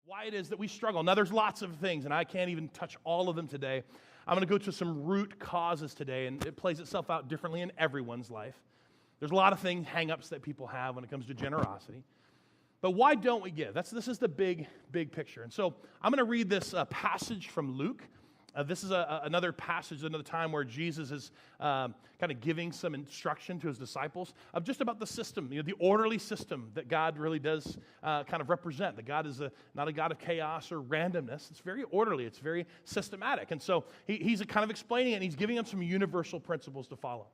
why it is that we struggle. Now, there's lots of things, and I can't even touch all of them today. I'm going to go to some root causes today, and it plays itself out differently in everyone's life. There's a lot of hang-ups that people have when it comes to generosity. But why don't we give? This is the big picture. And so I'm going to read this passage from Luke. This is another passage, another time where Jesus is kind of giving some instruction to his disciples of just about the system, the orderly system that God really does kind of represent. That God is not a God of chaos or randomness. It's very orderly. It's very systematic. And so he's kind of explaining it, and he's giving them some universal principles to follow.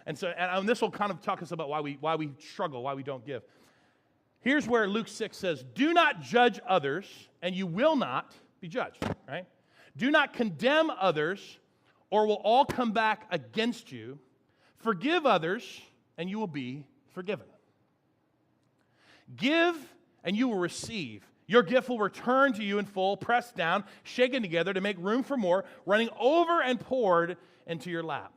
And so and this will kind of talk us about why we struggle, why we don't give. Here's where Luke 6 says, "Do not judge others, and you will not be judged." Right? "Do not condemn others, or will all come back against you. Forgive others, and you will be forgiven. Give, and you will receive. Your gift will return to you in full, pressed down, shaken together to make room for more, running over and poured into your lap."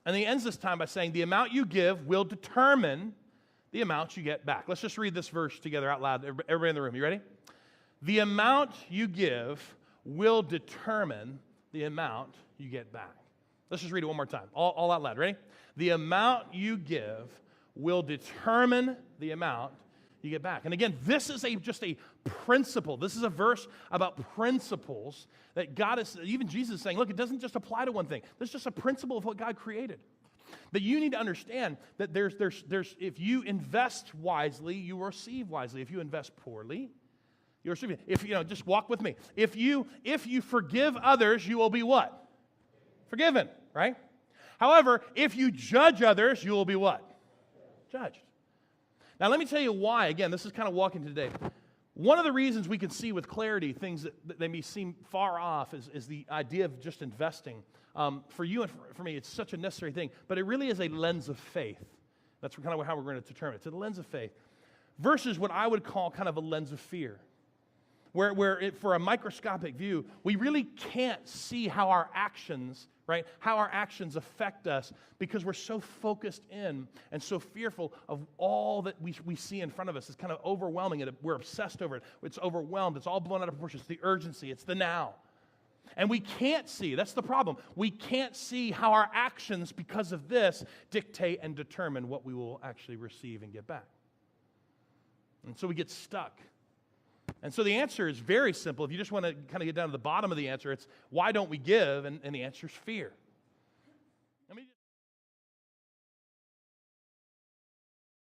And he ends this time by saying, the amount you give will determine the amount you get back. Let's just read this verse together out loud. Everybody in the room, you ready? The amount you give will determine the amount you get back. Let's just read it one more time, all out loud. Ready? The amount you give will determine the amount you get back. And again, this is just a principle. This is a verse about principles that God is, even Jesus is saying, look, it doesn't just apply to one thing. This is just a principle of what God created. That you need to understand that there's if you invest wisely, you will receive wisely. If you invest poorly, you'll receive. If just walk with me. If you forgive others, you will be what? Forgiven, right? However, if you judge others, you will be what? Judged. Now, let me tell you why. Again, this is kind of walking today. One of the reasons we can see with clarity things that they may seem far off is the idea of just investing. For you and for me, it's such a necessary thing, but it really is a lens of faith. That's kind of how we're going to determine it. It's a lens of faith versus what I would call kind of a lens of fear, where for a microscopic view, we really can't see how our actions, right, how our actions affect us because we're so focused in and so fearful of all that we see in front of us. It's kind of overwhelming, and we're obsessed over it. It's overwhelmed. It's all blown out of proportion. It's the urgency. It's the now. And we can't see, that's the problem, we can't see how our actions, because of this, dictate and determine what we will actually receive and get back. And so we get stuck. And so the answer is very simple. If you just want to kind of get down to the bottom of the answer, it's why don't we give? And the answer is fear.